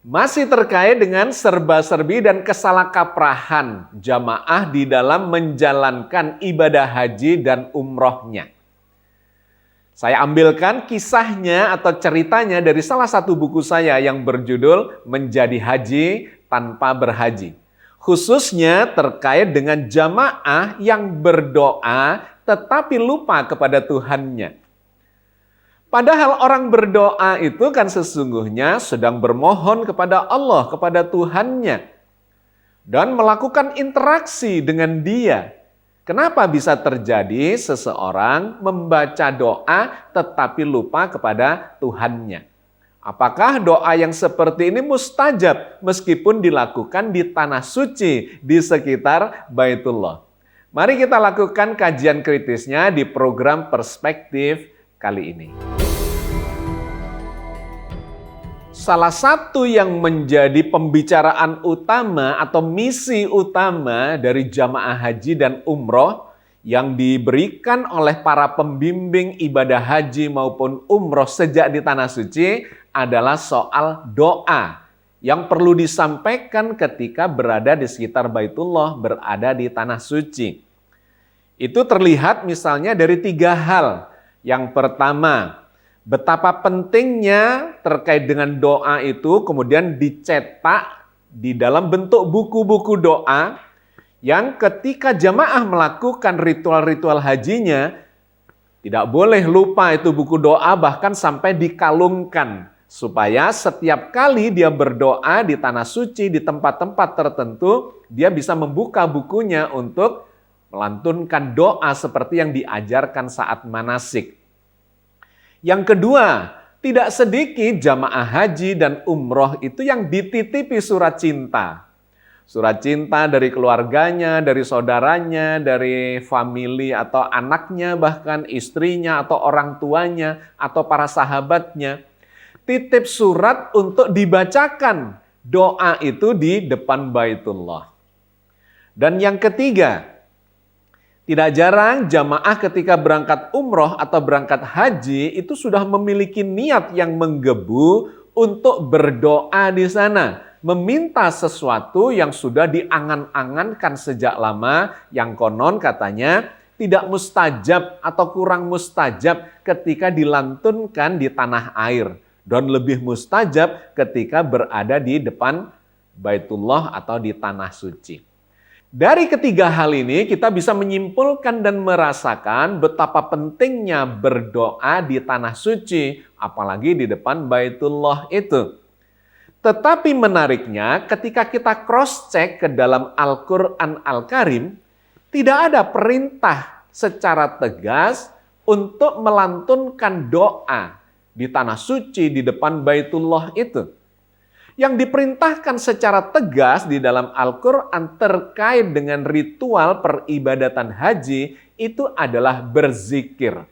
Masih terkait dengan serba-serbi dan kesalahkaprahan jamaah di dalam menjalankan ibadah haji dan umrohnya. Saya ambilkan kisahnya atau ceritanya dari salah satu buku saya yang berjudul Menjadi Haji Tanpa Berhaji. Khususnya terkait dengan jamaah yang berdoa tetapi lupa kepada Tuhannya. Padahal orang berdoa itu kan sesungguhnya sedang bermohon kepada Allah, kepada Tuhannya. Dan melakukan interaksi dengan Dia. Kenapa bisa terjadi seseorang membaca doa tetapi lupa kepada Tuhannya? Apakah doa yang seperti ini mustajab meskipun dilakukan di tanah suci di sekitar Baitullah? Mari kita lakukan kajian kritisnya di program Perspektif kali ini. Salah satu yang menjadi pembicaraan utama atau misi utama dari jamaah haji dan umroh yang diberikan oleh para pembimbing ibadah haji maupun umroh sejak di Tanah Suci adalah soal doa yang perlu disampaikan ketika berada di sekitar Baitullah, berada di Tanah Suci. Itu terlihat misalnya dari 3 hal. Yang pertama, betapa pentingnya terkait dengan doa itu kemudian dicetak di dalam bentuk buku-buku doa yang ketika jamaah melakukan ritual-ritual hajinya tidak boleh lupa itu buku doa, bahkan sampai dikalungkan supaya setiap kali dia berdoa di tanah suci, di tempat-tempat tertentu, dia bisa membuka bukunya untuk melantunkan doa seperti yang diajarkan saat manasik. Yang kedua, tidak sedikit jamaah haji dan umroh itu yang dititipi surat cinta. Surat cinta dari keluarganya, dari saudaranya, dari famili atau anaknya, bahkan istrinya atau orang tuanya, atau para sahabatnya. Titip surat untuk dibacakan doa itu di depan Baitullah. Dan yang ketiga, tidak jarang jamaah ketika berangkat umroh atau berangkat haji itu sudah memiliki niat yang menggebu untuk berdoa di sana. Meminta sesuatu yang sudah diangan-angankan sejak lama, yang konon katanya tidak mustajab atau kurang mustajab ketika dilantunkan di tanah air. Dan lebih mustajab ketika berada di depan Baitullah atau di tanah suci. Dari ketiga hal ini kita bisa menyimpulkan dan merasakan betapa pentingnya berdoa di tanah suci, apalagi di depan Baitullah itu. Tetapi menariknya ketika kita cross-check ke dalam Al-Quran Al-Karim, tidak ada perintah secara tegas untuk melantunkan doa di tanah suci di depan Baitullah itu. Yang diperintahkan secara tegas di dalam Al-Quran terkait dengan ritual peribadatan haji itu adalah berzikir.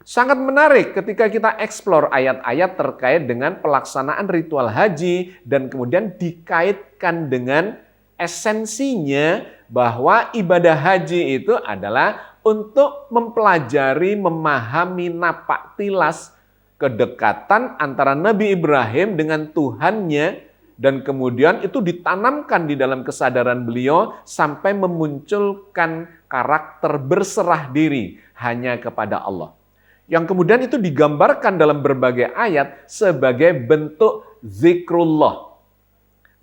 Sangat menarik ketika kita eksplor ayat-ayat terkait dengan pelaksanaan ritual haji dan kemudian dikaitkan dengan esensinya bahwa ibadah haji itu adalah untuk mempelajari, memahami napak tilas kedekatan antara Nabi Ibrahim dengan Tuhannya, dan kemudian itu ditanamkan di dalam kesadaran beliau sampai memunculkan karakter berserah diri hanya kepada Allah. Yang kemudian itu digambarkan dalam berbagai ayat sebagai bentuk zikrullah.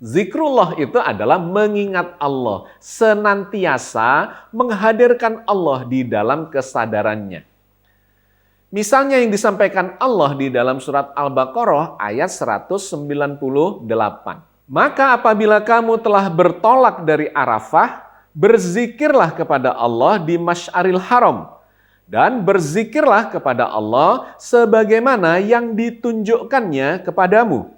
Zikrullah itu adalah mengingat Allah, senantiasa menghadirkan Allah di dalam kesadarannya. Misalnya yang disampaikan Allah di dalam surat Al-Baqarah ayat 198. Maka apabila kamu telah bertolak dari Arafah, berzikirlah kepada Allah di Masy'aril Haram. Dan berzikirlah kepada Allah sebagaimana yang ditunjukkannya kepadamu.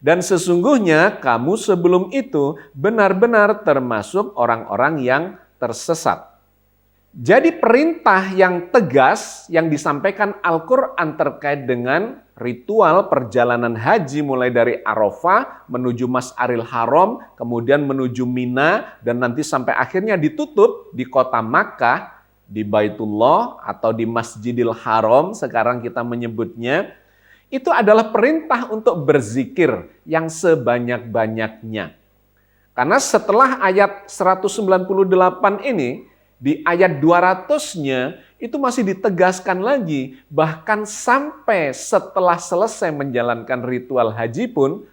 Dan sesungguhnya kamu sebelum itu benar-benar termasuk orang-orang yang tersesat. Jadi perintah yang tegas yang disampaikan Al-Quran terkait dengan ritual perjalanan haji mulai dari Arafah menuju Masy'aril Haram, kemudian menuju Mina, dan nanti sampai akhirnya ditutup di kota Makkah, di Baitullah atau di Masjidil Haram sekarang kita menyebutnya, itu adalah perintah untuk berzikir yang sebanyak-banyaknya. Karena setelah ayat 198 ini, di ayat 200-nya itu masih ditegaskan lagi, bahkan sampai setelah selesai menjalankan ritual haji pun,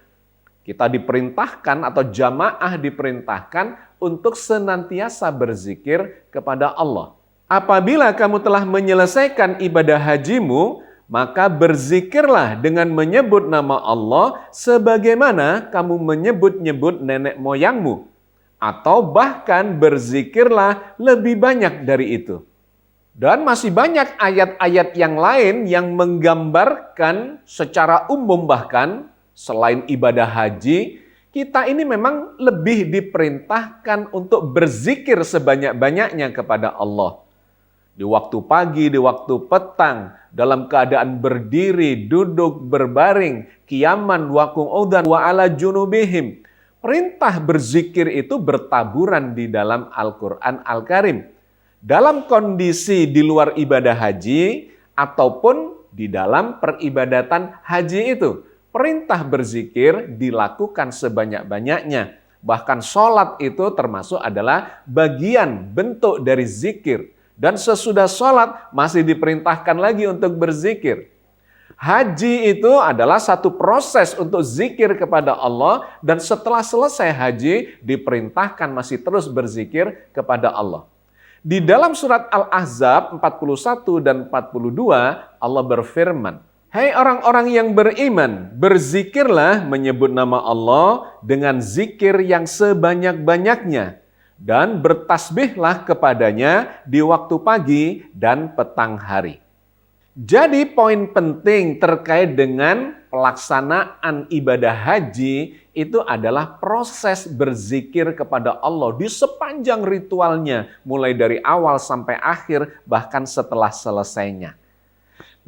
kita diperintahkan atau jamaah diperintahkan untuk senantiasa berzikir kepada Allah. Apabila kamu telah menyelesaikan ibadah hajimu, maka berzikirlah dengan menyebut nama Allah sebagaimana kamu menyebut-nyebut nenek moyangmu. Atau bahkan berzikirlah lebih banyak dari itu. Dan masih banyak ayat-ayat yang lain yang menggambarkan secara umum bahkan selain ibadah haji, kita ini memang lebih diperintahkan untuk berzikir sebanyak-banyaknya kepada Allah. Di waktu pagi, di waktu petang, dalam keadaan berdiri, duduk, berbaring, qiyaman wa qu'udan wa ala junubihim. Perintah berzikir itu bertaburan di dalam Al-Quran Al-Karim. Dalam kondisi di luar ibadah haji ataupun di dalam peribadatan haji itu. Perintah berzikir dilakukan sebanyak-banyaknya. Bahkan sholat itu termasuk adalah bagian bentuk dari zikir. Dan sesudah sholat masih diperintahkan lagi untuk berzikir. Haji itu adalah satu proses untuk zikir kepada Allah. Dan setelah selesai haji diperintahkan masih terus berzikir kepada Allah. Di dalam surat Al-Ahzab 41 dan 42 Allah berfirman, "Hai orang-orang yang beriman, berzikirlah menyebut nama Allah dengan zikir yang sebanyak-banyaknya. Dan bertasbihlah kepadanya di waktu pagi dan petang hari." Jadi poin penting terkait dengan pelaksanaan ibadah haji itu adalah proses berzikir kepada Allah di sepanjang ritualnya, mulai dari awal sampai akhir, bahkan setelah selesainya.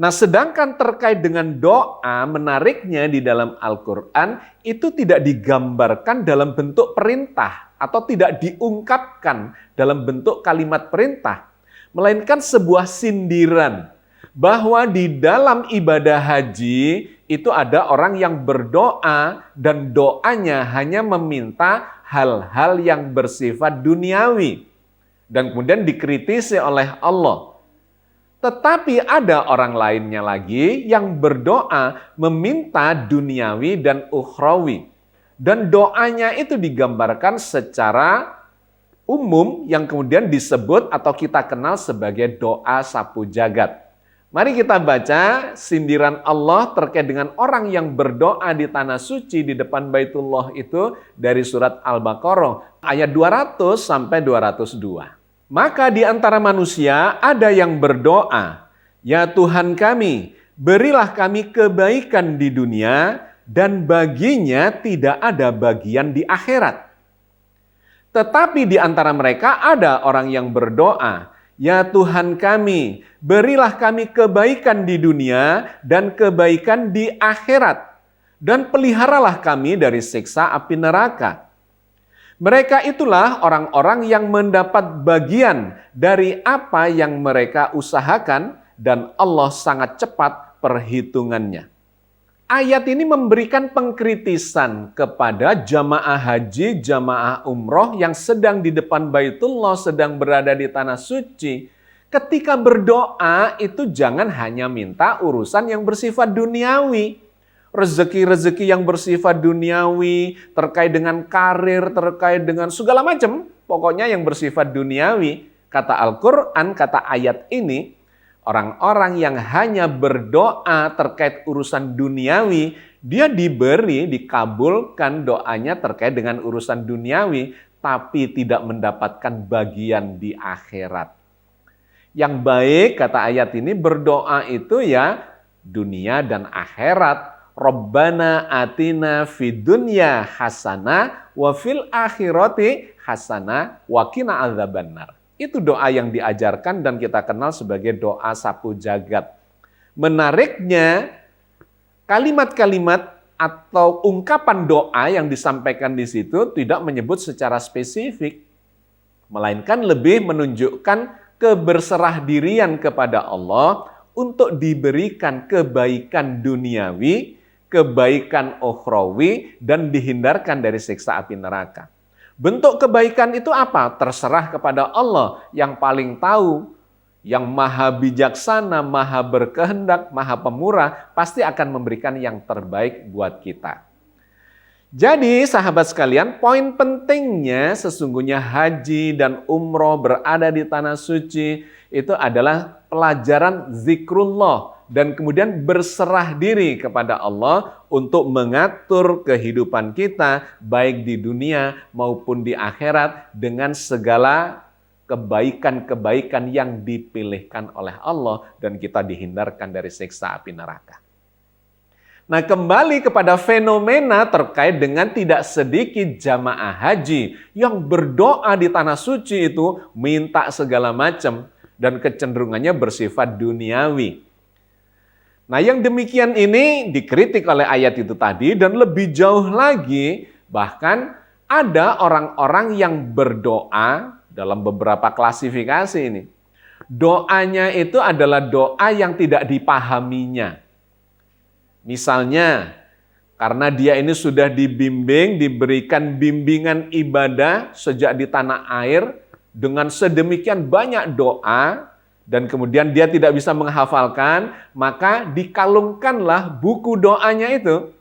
Nah, sedangkan terkait dengan doa, menariknya di dalam Al-Quran itu tidak digambarkan dalam bentuk perintah atau tidak diungkapkan dalam bentuk kalimat perintah, melainkan sebuah sindiran bahwa di dalam ibadah haji itu ada orang yang berdoa dan doanya hanya meminta hal-hal yang bersifat duniawi dan kemudian dikritisi oleh Allah. Tetapi ada orang lainnya lagi yang berdoa meminta duniawi dan ukhrawi. Dan doanya itu digambarkan secara umum yang kemudian disebut atau kita kenal sebagai doa sapu jagat. Mari kita baca sindiran Allah terkait dengan orang yang berdoa di tanah suci di depan Baitullah itu dari surat Al-Baqarah ayat 200 sampai 202. Maka di antara manusia ada yang berdoa, "Ya Tuhan kami, berilah kami kebaikan di dunia dan baginya tidak ada bagian di akhirat." Tetapi di antara mereka ada orang yang berdoa, "Ya Tuhan kami, berilah kami kebaikan di dunia dan kebaikan di akhirat, dan peliharalah kami dari siksa api neraka." Mereka itulah orang-orang yang mendapat bagian dari apa yang mereka usahakan, dan Allah sangat cepat perhitungannya. Ayat ini memberikan pengkritisan kepada jamaah haji, jamaah umroh yang sedang di depan Baitullah, sedang berada di tanah suci. Ketika berdoa itu jangan hanya minta urusan yang bersifat duniawi. Rezeki-rezeki yang bersifat duniawi, terkait dengan karir, terkait dengan segala macam. Pokoknya yang bersifat duniawi. Kata Al-Quran, kata ayat ini, orang-orang yang hanya berdoa terkait urusan duniawi, dia dikabulkan doanya terkait dengan urusan duniawi, tapi tidak mendapatkan bagian di akhirat. Yang baik, kata ayat ini, berdoa itu ya dunia dan akhirat. Rabbana atina fid dunya hasanah wa fil akhirati hasanah wa qina adzabannar. Itu doa yang diajarkan dan kita kenal sebagai doa sapu jagat. Menariknya, kalimat-kalimat atau ungkapan doa yang disampaikan di situ tidak menyebut secara spesifik, melainkan lebih menunjukkan keberserah dirian kepada Allah untuk diberikan kebaikan duniawi, kebaikan ukhrawi, dan dihindarkan dari siksa api neraka. Bentuk kebaikan itu apa? Terserah kepada Allah yang paling tahu, yang maha bijaksana, maha berkehendak, maha pemurah, pasti akan memberikan yang terbaik buat kita. Jadi sahabat sekalian, poin pentingnya sesungguhnya haji dan umroh berada di tanah suci itu adalah pelajaran zikrullah dan kemudian berserah diri kepada Allah untuk mengatur kehidupan kita baik di dunia maupun di akhirat dengan segala kebaikan-kebaikan yang dipilihkan oleh Allah dan kita dihindarkan dari siksa api neraka. Nah, kembali kepada fenomena terkait dengan tidak sedikit jamaah haji yang berdoa di tanah suci itu minta segala macam dan kecenderungannya bersifat duniawi. Nah, yang demikian ini dikritik oleh ayat itu tadi dan lebih jauh lagi bahkan ada orang-orang yang berdoa dalam beberapa klasifikasi ini. Doanya itu adalah doa yang tidak dipahaminya. Misalnya, karena dia ini sudah dibimbing, diberikan bimbingan ibadah sejak di tanah air dengan sedemikian banyak doa, dan kemudian dia tidak bisa menghafalkan, maka dikalungkanlah buku doanya itu,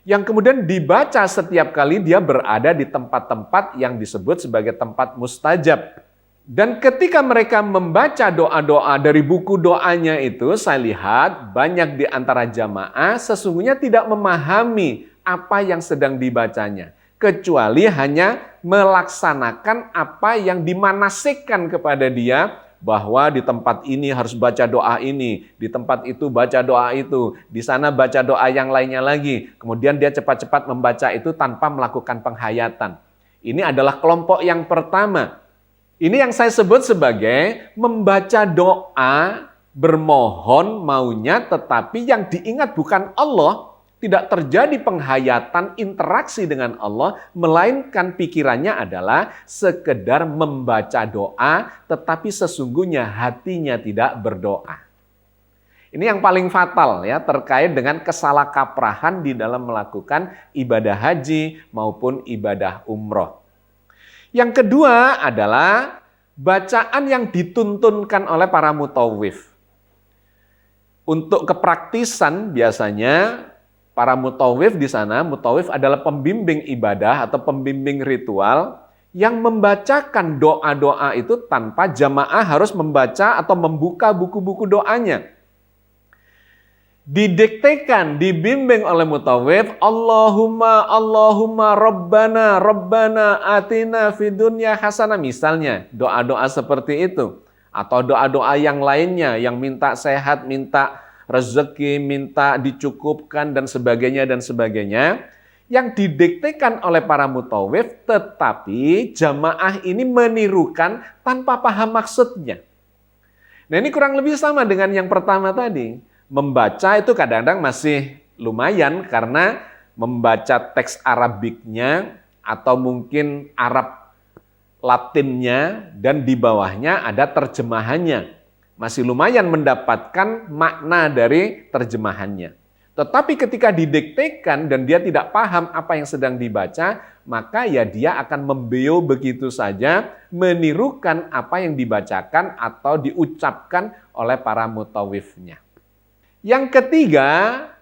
yang kemudian dibaca setiap kali dia berada di tempat-tempat yang disebut sebagai tempat mustajab. Dan ketika mereka membaca doa-doa dari buku doanya itu, saya lihat banyak di antara jamaah sesungguhnya tidak memahami apa yang sedang dibacanya. Kecuali hanya melaksanakan apa yang dimanasikkan kepada dia, bahwa di tempat ini harus baca doa ini, di tempat itu baca doa itu, di sana baca doa yang lainnya lagi. Kemudian dia cepat-cepat membaca itu tanpa melakukan penghayatan. Ini adalah kelompok yang pertama. Ini yang saya sebut sebagai membaca doa, bermohon maunya, tetapi yang diingat bukan Allah, tidak terjadi penghayatan interaksi dengan Allah, melainkan pikirannya adalah sekedar membaca doa, tetapi sesungguhnya hatinya tidak berdoa. Ini yang paling fatal ya terkait dengan kesalahkaprahan di dalam melakukan ibadah haji maupun ibadah umroh. Yang kedua adalah bacaan yang dituntunkan oleh para mutawif. Untuk kepraktisan biasanya para mutawif di sana, mutawif adalah pembimbing ibadah atau pembimbing ritual yang membacakan doa-doa itu tanpa jamaah harus membaca atau membuka buku-buku doanya. Didiktekan, dibimbing oleh mutawif, Allahumma Rabbana atina fid dunya hasanah, misalnya doa-doa seperti itu, atau doa-doa yang lainnya yang minta sehat, minta rezeki, minta dicukupkan dan sebagainya yang didiktekan oleh para mutawif, tetapi jamaah ini menirukan tanpa paham maksudnya. Nah, ini kurang lebih sama dengan yang pertama tadi. Membaca itu kadang-kadang masih lumayan karena membaca teks Arabiknya atau mungkin Arab Latinnya dan di bawahnya ada terjemahannya. Masih lumayan mendapatkan makna dari terjemahannya. Tetapi ketika didiktekan dan dia tidak paham apa yang sedang dibaca, maka ya dia akan membeo begitu saja, menirukan apa yang dibacakan atau diucapkan oleh para mutawifnya. Yang ketiga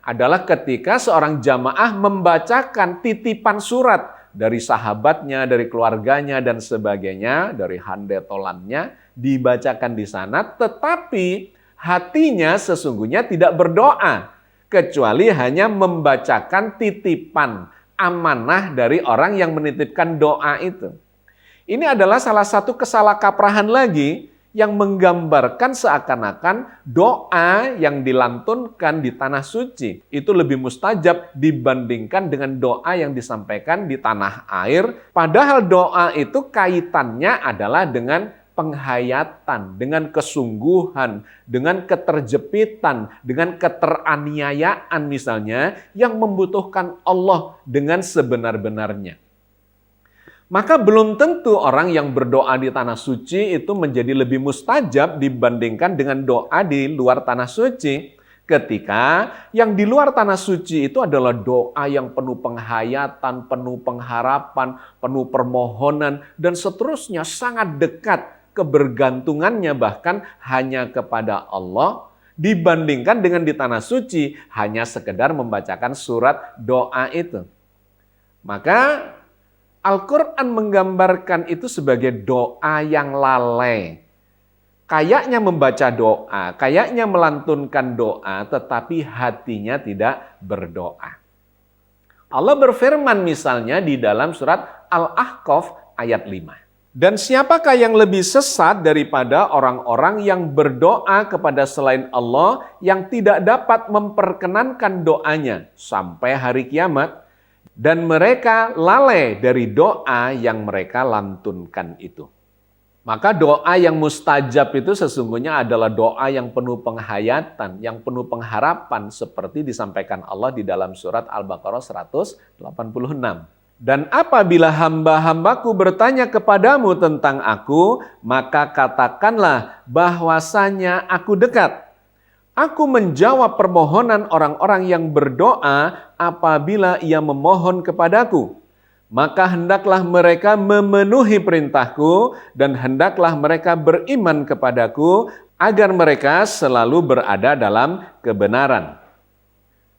adalah ketika seorang jamaah membacakan titipan surat dari sahabatnya, dari keluarganya, dan sebagainya, dari handetolannya, dibacakan di sana, tetapi hatinya sesungguhnya tidak berdoa, kecuali hanya membacakan titipan amanah dari orang yang menitipkan doa itu. Ini adalah salah satu kesalahkaprahan lagi, yang menggambarkan seakan-akan doa yang dilantunkan di tanah suci itu lebih mustajab dibandingkan dengan doa yang disampaikan di tanah air. Padahal doa itu kaitannya adalah dengan penghayatan, dengan kesungguhan, dengan keterjepitan, dengan keteraniayaan misalnya yang membutuhkan Allah dengan sebenar-benarnya. Maka belum tentu orang yang berdoa di tanah suci itu menjadi lebih mustajab dibandingkan dengan doa di luar tanah suci. Ketika yang di luar tanah suci itu adalah doa yang penuh penghayatan, penuh pengharapan, penuh permohonan, dan seterusnya sangat dekat kebergantungannya bahkan hanya kepada Allah, dibandingkan dengan di tanah suci hanya sekedar membacakan surat doa itu. Maka Al-Quran menggambarkan itu sebagai doa yang lalai. Kayaknya membaca doa, kayaknya melantunkan doa, tetapi hatinya tidak berdoa. Allah berfirman misalnya di dalam surat Al-Ahqaf ayat 5. Dan siapakah yang lebih sesat daripada orang-orang yang berdoa kepada selain Allah yang tidak dapat memperkenankan doanya sampai hari kiamat? Dan mereka lalai dari doa yang mereka lantunkan itu. Maka doa yang mustajab itu sesungguhnya adalah doa yang penuh penghayatan, yang penuh pengharapan seperti disampaikan Allah di dalam surat Al-Baqarah 186. Dan apabila hamba-hambaku bertanya kepadamu tentang aku, maka katakanlah bahwasanya aku dekat. Aku menjawab permohonan orang-orang yang berdoa apabila ia memohon kepadaku. Maka hendaklah mereka memenuhi perintahku dan hendaklah mereka beriman kepadaku agar mereka selalu berada dalam kebenaran.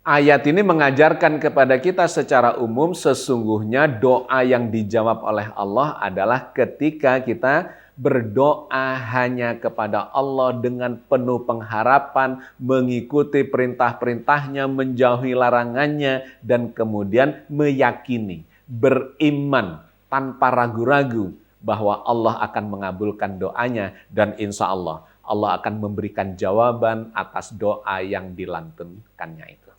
Ayat ini mengajarkan kepada kita secara umum sesungguhnya doa yang dijawab oleh Allah adalah ketika kita berdoa hanya kepada Allah dengan penuh pengharapan, mengikuti perintah-perintahnya, menjauhi larangannya, dan kemudian meyakini, beriman tanpa ragu-ragu bahwa Allah akan mengabulkan doanya dan insya Allah Allah akan memberikan jawaban atas doa yang dilantunkannya itu.